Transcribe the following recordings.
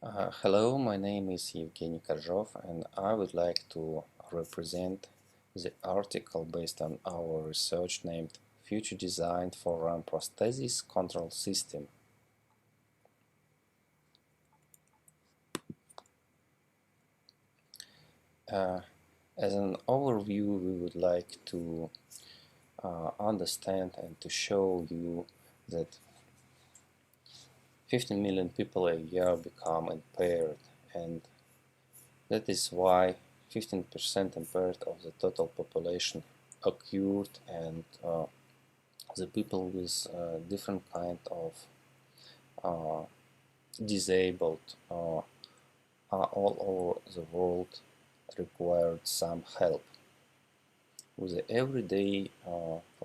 Hello, my name is Evgeny Korjov, and I would like to represent the article based on our research named Future Design Forearm Prosthesis Control System. As an overview, we would like to understand and to show you that 15 million people a year become impaired, and that is why 15% impaired of the total population occurred, and the people with different kind of uh, disabled are all over the world required some help with the everyday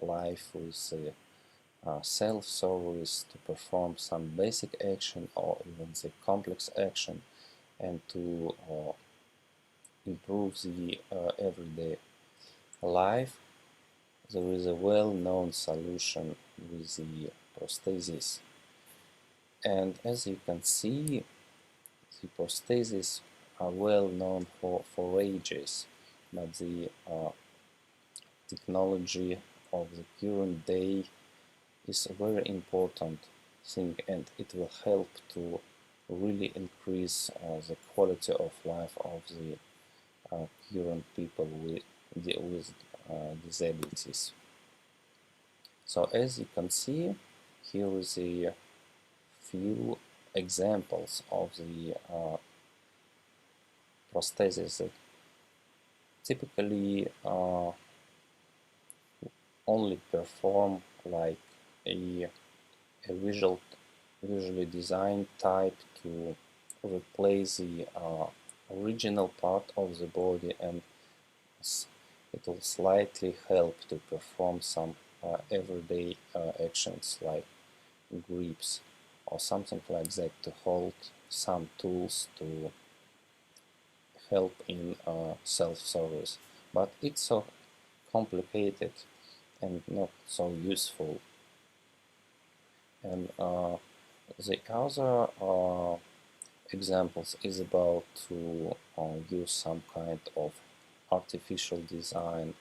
life, with the self-service to perform some basic action or even the complex action, and to improve the everyday life. There is a well-known solution with the prosthesis, and as you can see, the prosthesis are well known for ages, but the technology of the current day is a very important thing, and it will help to really increase the quality of life of the current people with disabilities. So as you can see, here is a few examples of the prosthesis that typically only perform like a, a visually designed type to replace the original part of the body, and it will slightly help to perform some everyday actions like grips or something like that, to hold some tools to help in self-service. But it's so complicated and not so useful. And the other examples is about to use some kind of artificial design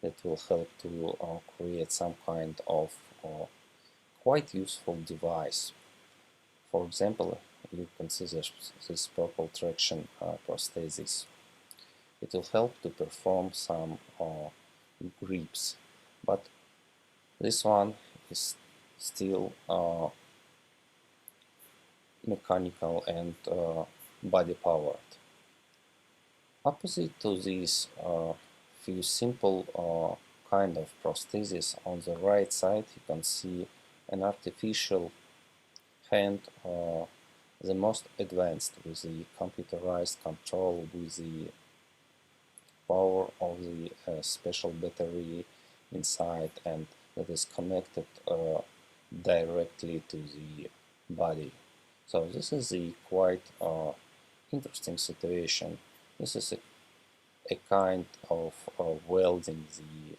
that will help to create some kind of quite useful device. For example, you consider this purple traction prosthesis. It will help to perform some grips, but this one is still mechanical and body powered. Opposite to these few simple kind of prosthesis, on the right side you can see an artificial hand, the most advanced, with the computerized control, with the power of the special battery inside, and that is connected directly to the body. So this is a quite interesting situation. This is a kind of welding the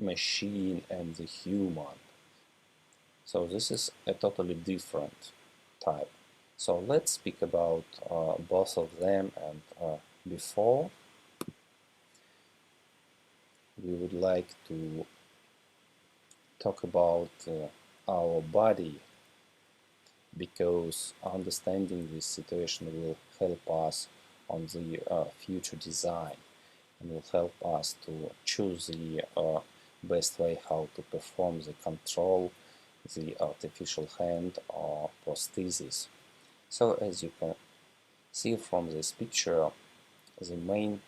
machine and the human. So this is a totally different type. So let's speak about both of them, and before we would like to talk about our body, because understanding this situation will help us on the future design, and will help us to choose the best way how to perform the control, the artificial hand or prosthesis. So as you can see from this picture, the main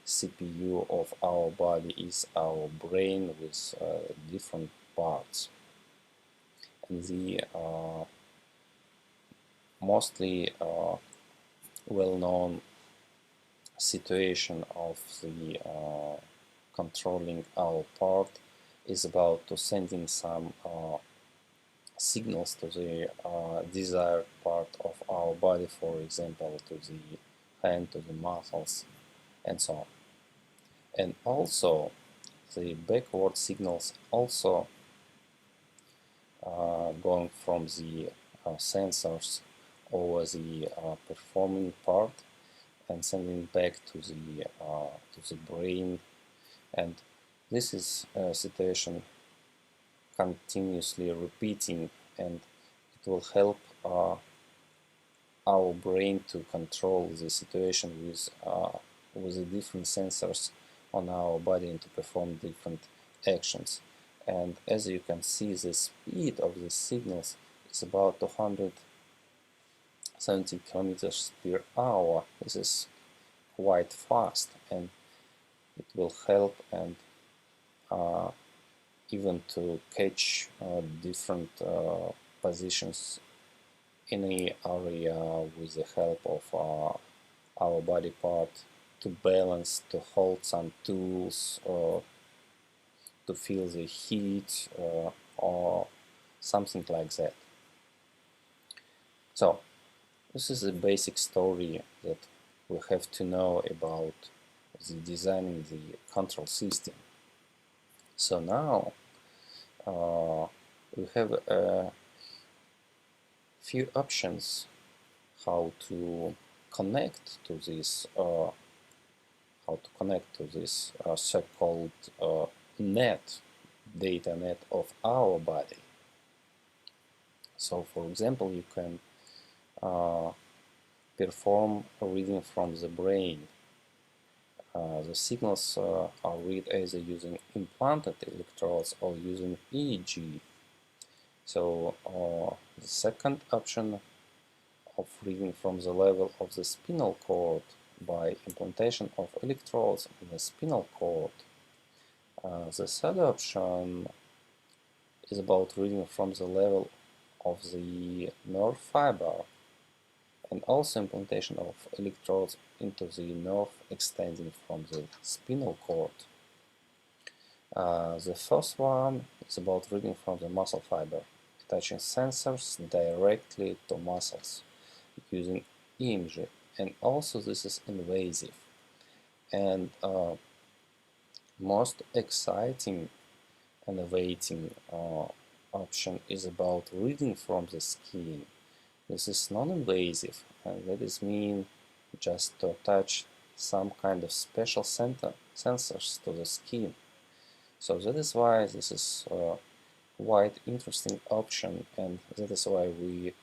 CPU of our body is our brain with different parts, and the mostly well-known situation of the controlling our part is about to sending some signals to the desired part of our body, for example to the hand, to the muscles, and so on. And also the backward signals also going from the sensors over the performing part and sending back to the brain, and this is a situation continuously repeating, and it will help our brain to control the situation with the different sensors on our body and to perform different actions. And as you can see, the speed of the signals is about 270 kilometers per hour. This is quite fast, and it will help and even to catch different positions in the area with the help of our body part, to balance, to hold some tools, or to feel the heat, or something like that. So this is a basic story that we have to know about the designing the control system. So now we have a few options how to connect to this so-called data net of our body. So for example, you can perform a reading from the brain. The signals are read either using implanted electrodes or using EEG. So the second option of reading from the level of the spinal cord by implantation of electrodes in the spinal cord. The third option is about reading from the level of the nerve fiber, and also implantation of electrodes into the nerve extending from the spinal cord. The first one is about reading from the muscle fiber, attaching sensors directly to muscles using imaging, and also this is invasive. And most exciting and innovating option is about reading from the skin. This is non-invasive, and that is mean just to attach some kind of special sensors to the skin. So that is why this is a quite interesting option, and that is why we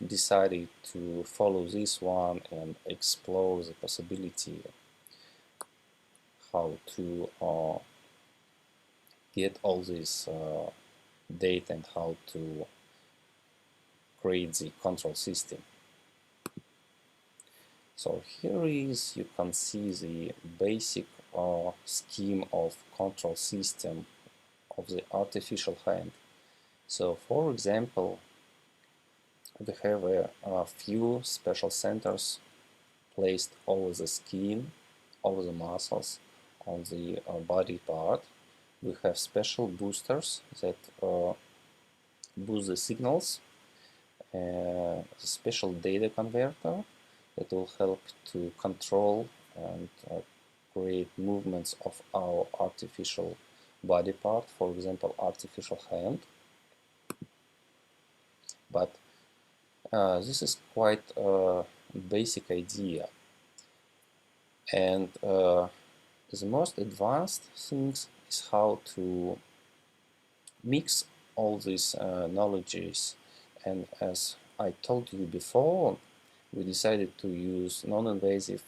decided to follow this one and explore the possibility how to get all this data and how to create the control system. So here is, you can see the basic scheme of control system of the artificial hand. So for example, we have a few special centers placed over the skin, over the muscles, on the body part. We have special boosters that boost the signals, a special data converter that will help to control and create movements of our artificial body part, for example, artificial hand. But this is quite a basic idea, and the most advanced things is how to mix all these knowledges. And as I told you before, we decided to use non-invasive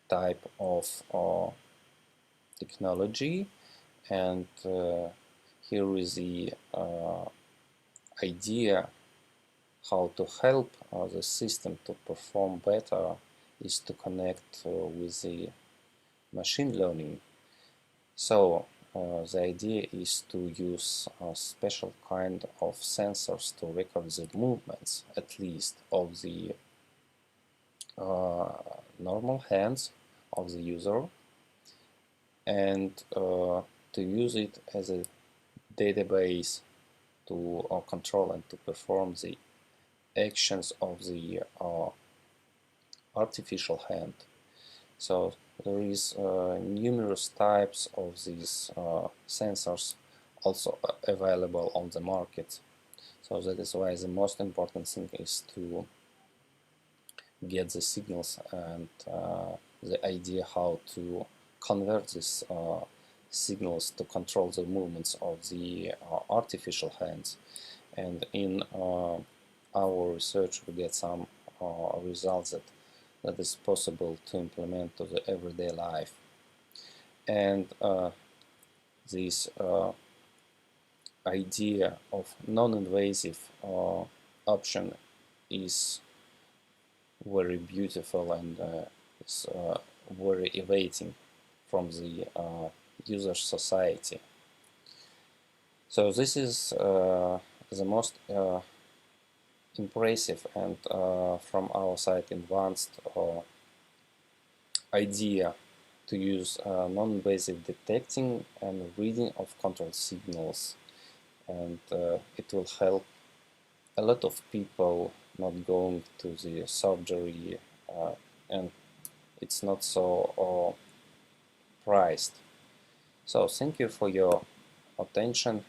type of technology, and here is the idea how to help the system to perform better is to connect with the machine learning. So the idea is to use a special kind of sensors to record the movements, at least of the normal hands of the user, and to use it as a database to control and to perform the actions of the artificial hand. So there is numerous types of these sensors also available on the market. So that is why the most important thing is to get the signals and the idea how to convert these signals to control the movements of the artificial hands. And in our research we get some results that is possible to implement to the everyday life. And this idea of non-invasive option is very beautiful and is very evading from the user society. So this is the most impressive and from our side advanced idea to use non-invasive detecting and reading of control signals, and it will help a lot of people not going to the surgery, and it's not so priced. So thank you for your attention.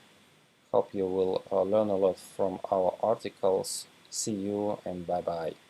Hope you will learn a lot from our articles. See you and bye bye.